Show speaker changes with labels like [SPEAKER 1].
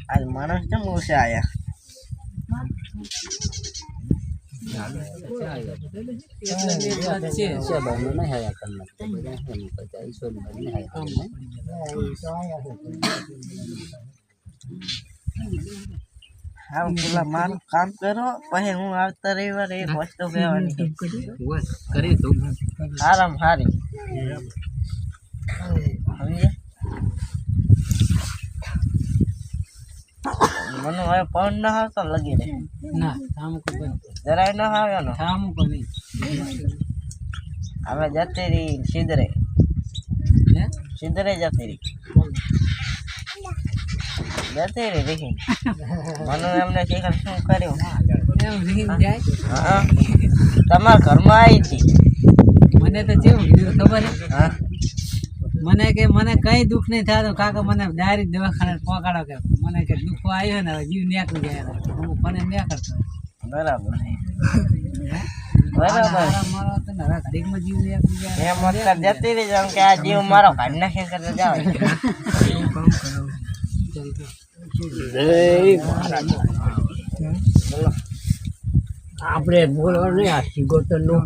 [SPEAKER 1] आज मानस કેમ ઓછા આયા હા પેલા મારું કામ કરો પછી હું આવતા રવિવારે એક વસ્તુ કહેવાની
[SPEAKER 2] કરી તું
[SPEAKER 1] આરામ હારી મને હવે પણ ના આવતો લગી રે
[SPEAKER 2] ના કામ કો બંધ
[SPEAKER 1] જરાય ના આવ્યો ને
[SPEAKER 2] કામ કો નહીં
[SPEAKER 1] હવે જતી રહી સિદ્ધરે
[SPEAKER 2] હે
[SPEAKER 1] સિદ્ધરે જતી રહી રીખી મને એમને શીખર શું કર્યું
[SPEAKER 2] એમ રીન જાય
[SPEAKER 1] હા તમારા ઘરમાં આવી હતી
[SPEAKER 2] મને તો જેવું કીધું ખબર હે
[SPEAKER 1] હા
[SPEAKER 2] મને કે મને કઈ દુઃખ નહીં થતું કાકા મને ડાયરેક્ટ દવાખાને પહોંચાડો કે મને કે દુઃખ આવ્યો ને જીવ નીકળી જાય હું મને ન કરતો
[SPEAKER 1] બરાબર
[SPEAKER 2] મારો તો ને ઘડીકમાં જીવ નીકળી જાય
[SPEAKER 1] એમ મતલબ જતી રહી જેમ કે આ જીવ મારો કાઢ નાખી કરતા જાવ
[SPEAKER 2] આપણે બોલવાનું નહીં આ સિગોતર નું